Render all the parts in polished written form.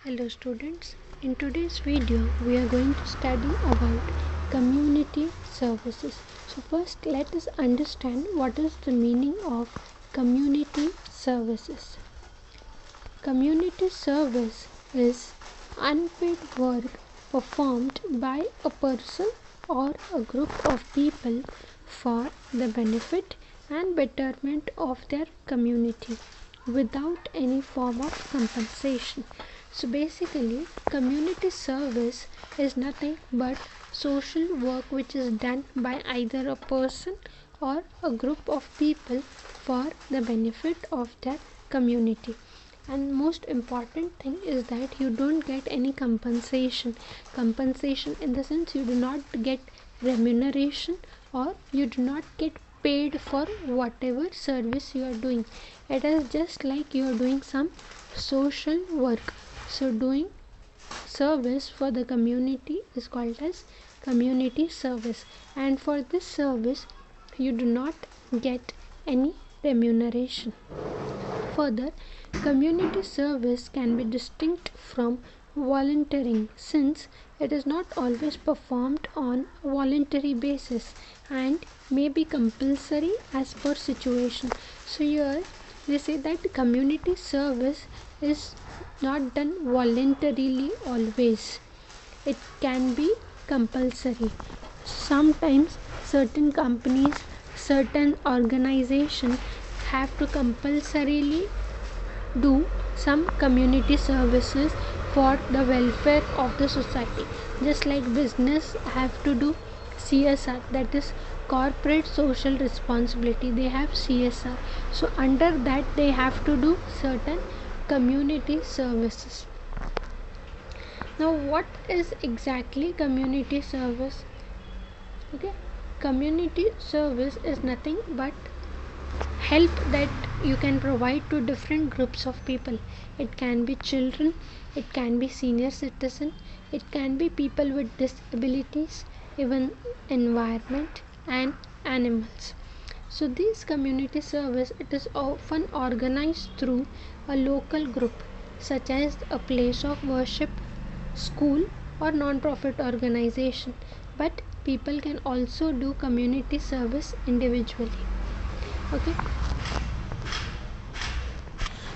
Hello students, in today's video we are going to study about community services. So first let us understand what is the meaning of community services. Community service is unpaid work performed by a person or a group of people for the benefit and betterment of their community without any form of compensation. So basically, community service is nothing but social work which is done by either a person or a group of people for the benefit of their community. And most important thing is that you don't get any compensation in the sense you do not get remuneration or you do not get paid for whatever service you are doing. It is just like you are doing some social work. So doing service for the community is called as community service, and for this service you do not get any remuneration. Further, community service can be distinct from volunteering since it is not always performed on a voluntary basis and may be compulsory as per situation. So here they say that community service is not done voluntarily always. It can be compulsory. Sometimes certain companies, certain organizations have to compulsorily do some community services for the welfare of the society, just like business have to do CSR, that is corporate social responsibility. They have CSR, so under that they have to do certain community services. Now what is exactly community service? Okay, community service is nothing but help that you can provide to different groups of people. It can be children, it can be senior citizen, it can be people with disabilities, even environment and animals. So this community service, it is often organized through a local group such as a place of worship, school or non-profit organization, but people can also do community service individually. Okay,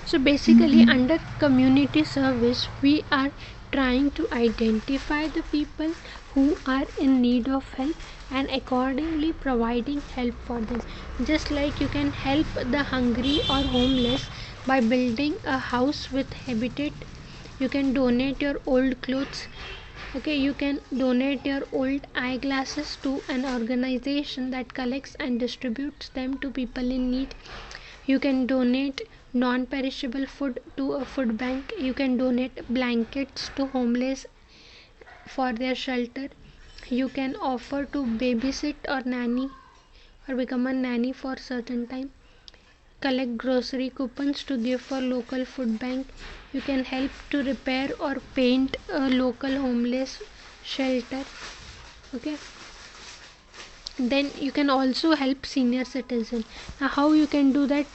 so basically under community service we are trying to identify the people who are in need of help and accordingly providing help for them. Just like you can help the hungry or homeless by building a house with habitat, you can donate your old clothes. Okay, you can donate your old eyeglasses to an organization that collects and distributes them to people in need. You can donate non-perishable food to a food bank. You can donate blankets to homeless for their shelter. You can offer to babysit or nanny or become a nanny for certain time. Collect grocery coupons to give for local food bank. You can help to repair or paint a local homeless shelter. Okay, then you can also help senior citizen. Now how you can do that?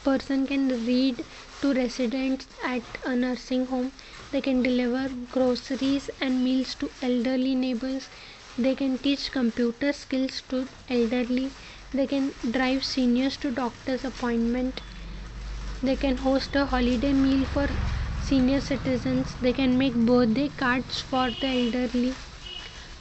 Person can read to residents at a nursing home. They can deliver groceries and meals to elderly neighbors. They can teach computer skills to elderly. They can drive seniors to doctor's appointment. They can host a holiday meal for senior citizens. They can make birthday cards for the elderly.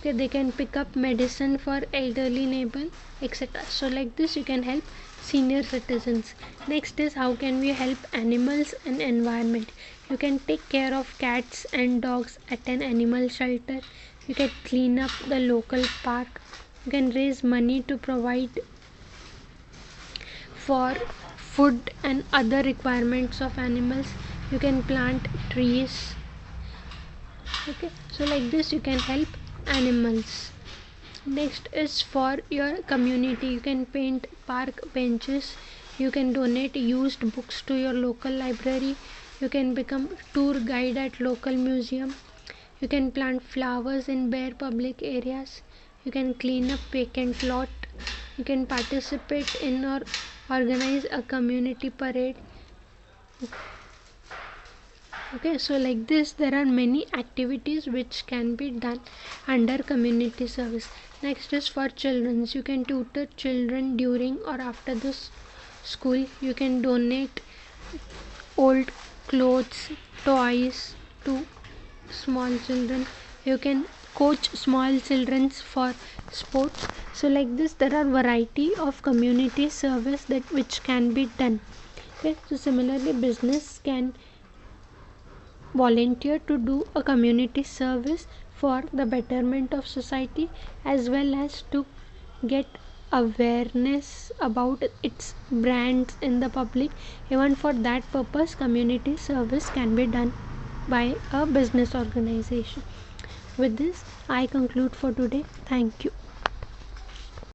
Okay, they can pick up medicine for elderly neighbor, etc. So like this you can help senior citizens. Next is how can we help animals and environment. You can take care of cats and dogs at an animal shelter. You can clean up the local park. You can raise money to provide for food and other requirements of animals. You can plant trees. Okay, so like this you can help animals. Next is for your community. You can paint park benches. You can donate used books to your local library. You can become tour guide at local museum. You can plant flowers in bare public areas. You can clean up vacant lot. You can participate in or organize a community parade. Okay, so like this there are many activities which can be done under community service. Next is for children. You can tutor children during or after the school. You can donate old clothes, toys to small children. You can coach small children for sports. So like this there are variety of community service that which can be done. Okay, so similarly business can volunteer to do a community service for the betterment of society, as well as to get awareness about its brands in the public. Even for that purpose community service can be done by a business organization. With this I conclude for today. Thank you.